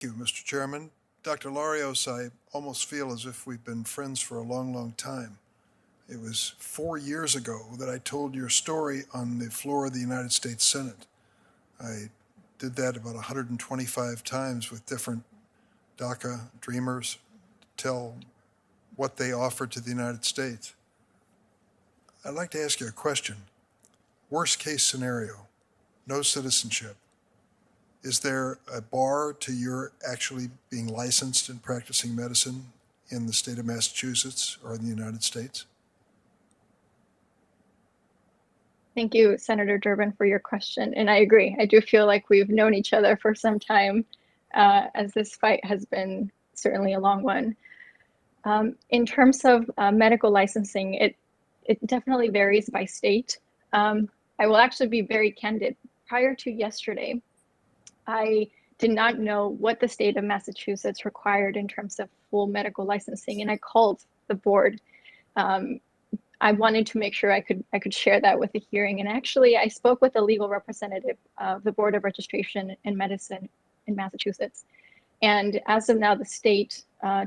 Thank you, Mr. Chairman. Dr. Larios, I almost feel as if we've been friends for a long, long time. It was 4 years ago that I told your story on the floor of the United States Senate. I did that about 125 times with different DACA dreamers to tell what they offered to the United States. I'd like to ask you a question. Worst case scenario, no citizenship. Is there a bar to your actually being licensed and practicing medicine in the state of Massachusetts or in the United States? Thank you, Senator Durbin, for your question. And I agree. I do feel like we've known each other for some time, as this fight has been certainly a long one. In terms of medical licensing, it definitely varies by state. I will actually be very candid. Prior to yesterday, I did not know what the state of Massachusetts required in terms of full medical licensing, and I called the board. I wanted to make sure I could share that with the hearing. And actually, I spoke with a legal representative of the Board of Registration in Medicine in Massachusetts. And as of now, the state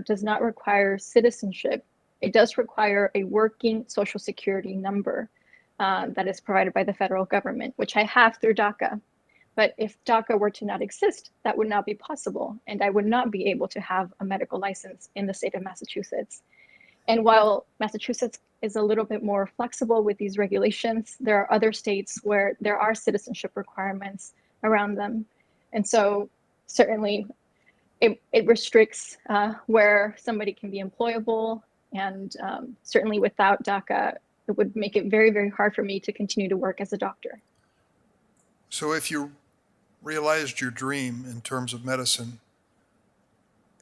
does not require citizenship. It does require a working Social Security number that is provided by the federal government, which I have through DACA. But if DACA were to not exist, that would not be possible. And I would not be able to have a medical license in the state of Massachusetts. And while Massachusetts is a little bit more flexible with these regulations, there are other states where there are citizenship requirements around them. And so certainly it restricts where somebody can be employable. And certainly without DACA, it would make it very, very hard for me to continue to work as a doctor. So if you realized your dream in terms of medicine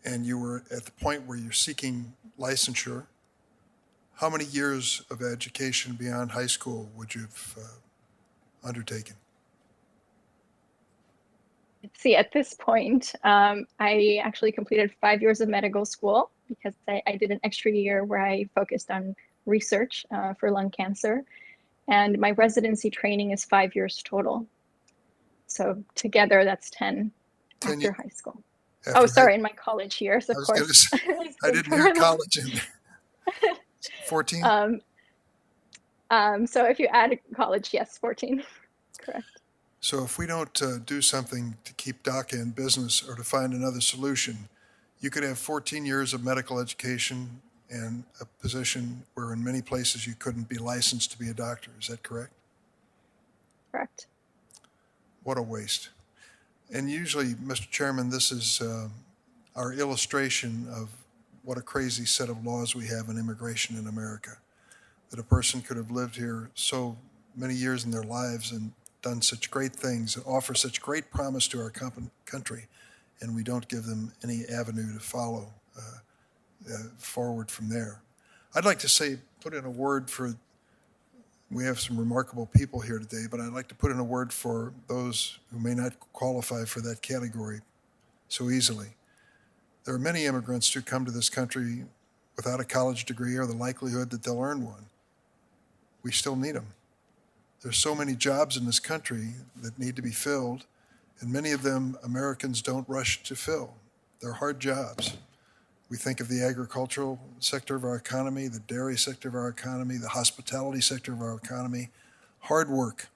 and you were at the point where you're seeking licensure, how many years of education beyond high school would you have undertaken? See, at this point, I actually completed 5 years of medical school because I did an extra year where I focused on research for lung cancer. And my residency training is 5 years total. So together, that's 10 after high school. Oh, sorry, in my college years, of course. I was going to say, I didn't hear college in there. 14? So if you add college, yes, 14. Correct. So if we don't do something to keep DACA in business or to find another solution, you could have 14 years of medical education and a position where in many places you couldn't be licensed to be a doctor. Is that correct? Correct. What a waste. And usually, Mr. Chairman, this is our illustration of what a crazy set of laws we have in immigration in America. That a person could have lived here so many years in their lives and done such great things and offer such great promise to our country, and we don't give them any avenue to follow forward from there. I'd like to say, put in a word for, we have some remarkable people here today, but I'd like to put in a word for those who may not qualify for that category so easily. There are many immigrants who come to this country without a college degree or the likelihood that they'll earn one. We still need them. There's so many jobs in this country that need to be filled, and many of them Americans don't rush to fill. They're hard jobs. We think of the agricultural sector of our economy, the dairy sector of our economy, the hospitality sector of our economy, hard work.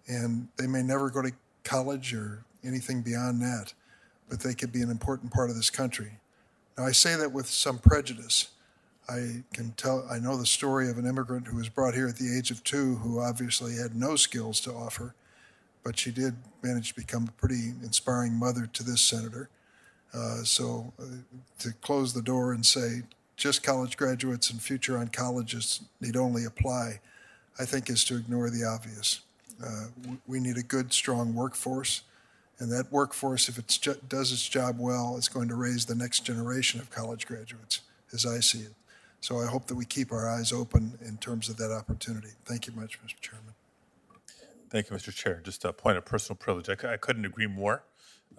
And they may never go to college or anything beyond that, but they could be an important part of this country. Now, I say that with some prejudice. I know the story of an immigrant who was brought here at the age of 2 who obviously had no skills to offer, but she did manage to become a pretty inspiring mother to this senator. So to close the door and say just college graduates and future oncologists need only apply, I think is to ignore the obvious. We need a good, strong workforce, and that workforce, if it does its job well, is going to raise the next generation of college graduates, as I see it. So I hope that we keep our eyes open in terms of that opportunity. Thank you much, Mr. Chairman. Thank you, Mr. Chair. Just a point of personal privilege. I couldn't agree more.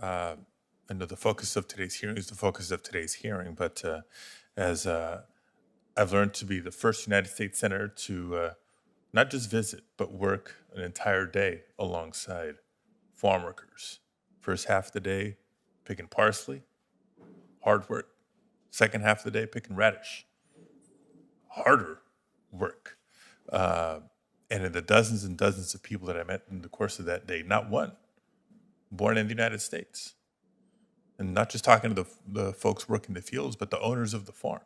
I know the focus of today's hearing is the focus of today's hearing, but as I've learned to be the first United States Senator to not just visit, but work an entire day alongside farm workers. First half of the day, picking parsley, hard work. Second half of the day, picking radish, harder work. And in the dozens and dozens of people that I met in the course of that day, not one born in the United States. And not just talking to the folks working the fields, but the owners of the farm.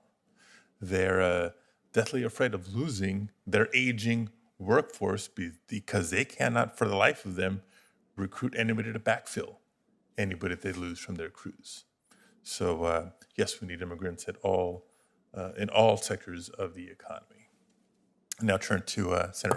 They're deathly afraid of losing their aging workforce because they cannot, for the life of them, recruit anybody to backfill anybody they lose from their crews. So yes, we need immigrants in all sectors of the economy. Now turn to Senator